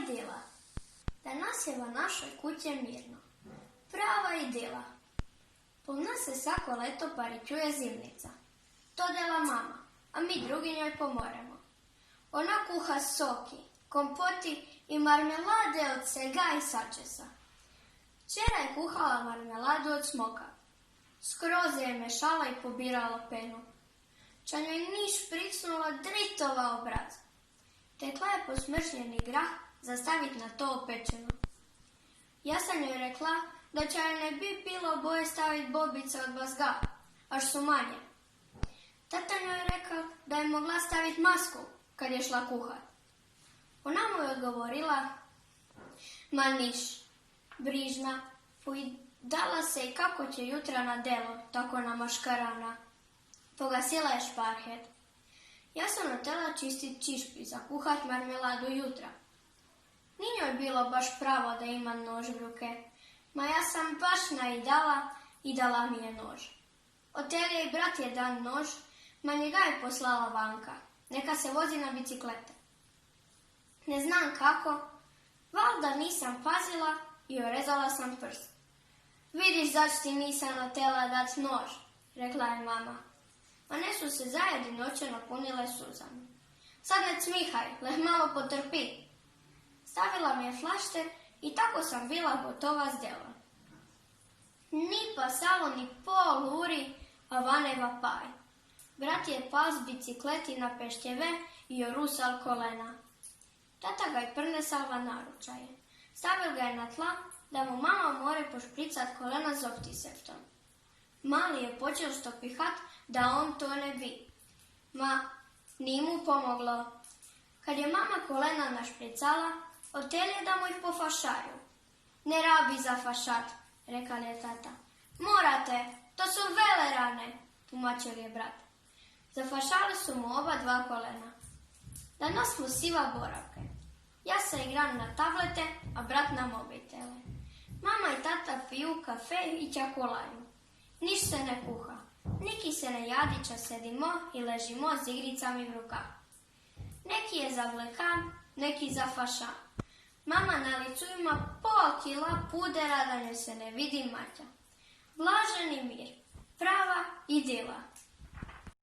idila. Danas je v našoj kući mirno. Prava idila. Po nas se svako leto paričuje zimnica. To dela mama, a mi drugi njoj pomoremo. Ona kuha soki, kompoti i marmelade od svega i sačesa. Včera je kuhala marmeladu od smoka. Skroz je mešala i pobirala penu. Ča njoj niš pricnula dritova obraz. Tekla je posmršnjeni grah za stavit na to opečeno. Ja sam joj rekla da će joj ne bi bilo boje stavit bobice od bazga, až su manje. Tata njoj je rekao da je mogla stavit masku kad je šla kuhat. Ona mu je odgovorila, ma niš, brižna, dala se i kako će jutra na delo, tako namaškarana. Pogasila je šparhet. Ja sam otela čistit čišpi za kuhat marmeladu jutra. Ni njoj bilo baš pravo da ima nož v ruke, ma ja sam baš naidala i dala mi je nož. Otelje i brat je dan nož, ma njega je poslala vanka, neka se vozi na biciklete. Ne znam kako, valjda nisam pazila i orezala sam prst. Vidiš zač ti nisam otela dat nož, rekla je mama. One su se zajedinoće napunile suzama. Sad ne cmihaj, leh malo potrpi. Stavila mi je flašter i tako sam bila gotova s delom. Ni pasalo ni pol uri, a vane vapaj. Brat je pal s bicikleti na peštjeve i orusal kolena. Tata ga je prnesal va naručaje. Stavil ga je na tla da mu mama more pošpricat kolena z optiseftom. Mali je počeo stopihat da on to ne bi. Ma, ni mu pomoglo. Kad je mama kolena našpricala, otelje da mu ih pofašaju. Ne rabi za fašat, rekal je tata. Morate, to su vele rane, tumačil je brat. Zafašali su mu oba dva kolena. Danas smo siva boravke. Ja se igram na tablete, a brat na mobitele. Mama i tata piju kafe i čakolaju. Niš se ne kuha. Niki se ne jadića sedimo i ležimo s igricami v rukah. Neki je za vlekan, neki za fašan. Mama na licu ima pol kila pudera da njoj se ne vidi mača. Blaženi mir, prava idila.